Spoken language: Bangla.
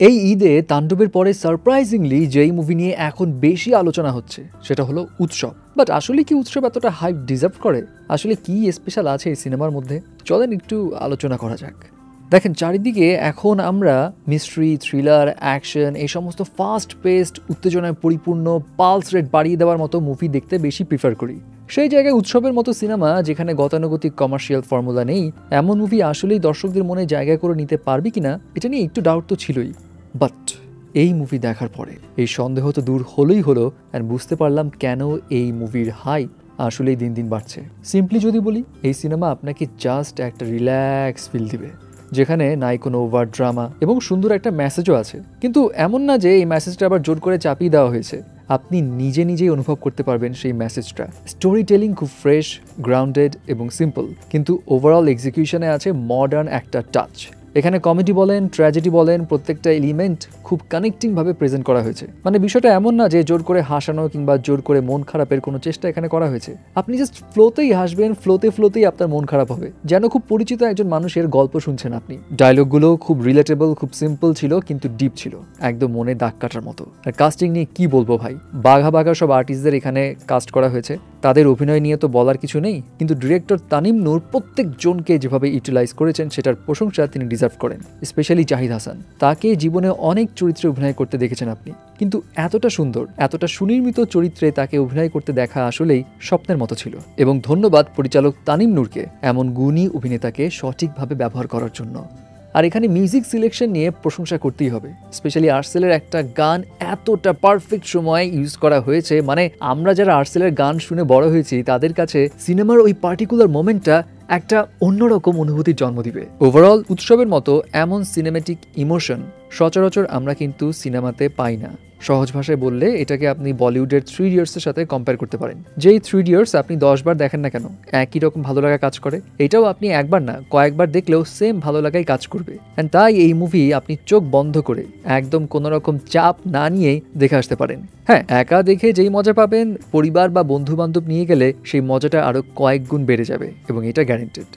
এই ঈদে তাণ্ডবের পরে সারপ্রাইজিংলি যেই মুভি নিয়ে এখন বেশি আলোচনা হচ্ছে সেটা হলো উৎসব। বাট আসলে কি উৎসব এতটা হাইপ ডিজার্ভ করে? আসলে কি স্পেশাল আছে এই সিনেমার মধ্যে? চলেন একটু আলোচনা করা যাক। দেখেন, চারিদিকে এখন আমরা মিস্ট্রি, থ্রিলার, অ্যাকশন, এই সমস্ত ফাস্ট পেস্ট, উত্তেজনায় পরিপূর্ণ, পালস রেট বাড়িয়ে দেওয়ার মতো মুভি দেখতে বেশি প্রিফার করি। সেই জায়গায় উৎসবের মতো সিনেমা, যেখানে গতানুগতিক কমার্শিয়াল ফর্মুলা নেই, এমন মুভি আসলেই দর্শকদের মনে জায়গা করে নিতে পারবে কিনা এটা নিয়ে একটু ডাউট তো ছিলই। বাট এই মুভি দেখার পরে এই সন্দেহ তো দূর হলোই হলো, অ্যান্ড বুঝতে পারলাম কেন এই মুভির হাইপ আসলেই দিন দিন বাড়ছে। সিম্পলি যদি বলি, এই সিনেমা আপনাকে জাস্ট একটা রিল্যাক্স ফিল দিবে, যেখানে নাই কোনো ওভার ড্রামা এবং সুন্দর একটা মেসেজও আছে। কিন্তু এমন না যে এই মেসেজটা আবার জোর করে চাপিয়ে দেওয়া হয়েছে। আপনি নিজে নিজেই অনুভব করতে পারবেন সেই মেসেজটা। স্টোরি টেলিং খুব ফ্রেশ, গ্রাউন্ডেড এবং সিম্পল, কিন্তু ওভারঅল এক্সিকিউশনে আছে মডার্ন একটা টাচ। এখানে কমেডি বলেন, ট্র্যাজেডি বলেন, প্রত্যেকটা এলিমেন্ট খুব কানেক্টিংভাবে প্রেজেন্ট করা হয়েছে। মানে বিষয়টা এমন না যে জোর করে হাসানো কিংবা জোর করে মন খারাপের কোনো চেষ্টা এখানে করা হয়েছে। আপনি জাস্ট ফ্লোতেই হাসবেন, ফ্লোতেই আপনার মন খারাপ হবে, যেন খুব পরিচিত একজন মানুষের গল্প শুনছেন আপনি। ডায়লগগুলো খুব রিলেটেবল, খুব সিম্পল ছিল, কিন্তু ডিপ ছিল, একদম মনে দাগ কাটার মতো। আর কাস্টিং নিয়ে কি বলবো ভাই, বাঘা বাঘা সব আর্টিস্টদের এখানে কাস্ট করা হয়েছে। তাদের অভিনয় নিয়ে তো বলার কিছু নেই, কিন্তু ডিরেক্টর তানিম নূর প্রত্যেকজনকে যেভাবে ইউটিলাইজ করেছেন সেটার প্রশংসা তিনি ডিজার্ভ করেন। স্পেশালি জাহিদ হাসান, তাকে জীবনে অনেক চরিত্রে অভিনয় করতে দেখেছেন আপনি, কিন্তু এতটা সুন্দর, এতটা সুনির্মিত চরিত্রে তাকে অভিনয় করতে দেখা আসলেই স্বপ্নের মতো ছিল। এবং ধন্যবাদ পরিচালক তানিম নূরকে এমন গুণী অভিনেতাকে সঠিকভাবে ব্যবহার করার জন্য। আর এখানে মিউজিক সিলেকশন নিয়ে প্রশংসা করতেই হবে। স্পেশালি আর্টসেলের একটা গান এতটা পারফেক্ট সময় ইউজ করা হয়েছে, মানে আমরা যারা আর্টসেলের গান শুনে বড় হয়েছি তাদের কাছে সিনেমার ওই পার্টিকুলার মোমেন্টটা একটা অন্যরকম অনুভূতির জন্ম দিবে। ওভারঅল উৎসবের মতো এমন সিনেম্যাটিক ইমোশন সচরাচর আমরা কিন্তু সিনেমাতে পাই না। সহজ ভাষায় বললে এটাকে আপনি বলিউডের 3 ইডিয়টসের সাথে কম্পেয়ার করতে পারেন। যেই 3 ইডিয়টস আপনি 10 বার দেখেন না কেন, একই রকম ভালো লাগা কাজ করে। এটাও আপনি একবার না কয়েকবার দেখলেও সেম ভালো লাগাই কাজ করবে। অ্যান্ড তাই এই মুভি আপনি চোখ বন্ধ করে একদম কোনো রকম চাপ না নিয়েই দেখে আসতে পারেন। হ্যাঁ, একা দেখে যেই মজা পাবেন, পরিবার বা বন্ধু বান্ধব নিয়ে গেলে সেই মজাটা আরো কয়েক গুণ বেড়ে যাবে, এবং এটা গ্যারেন্টেড।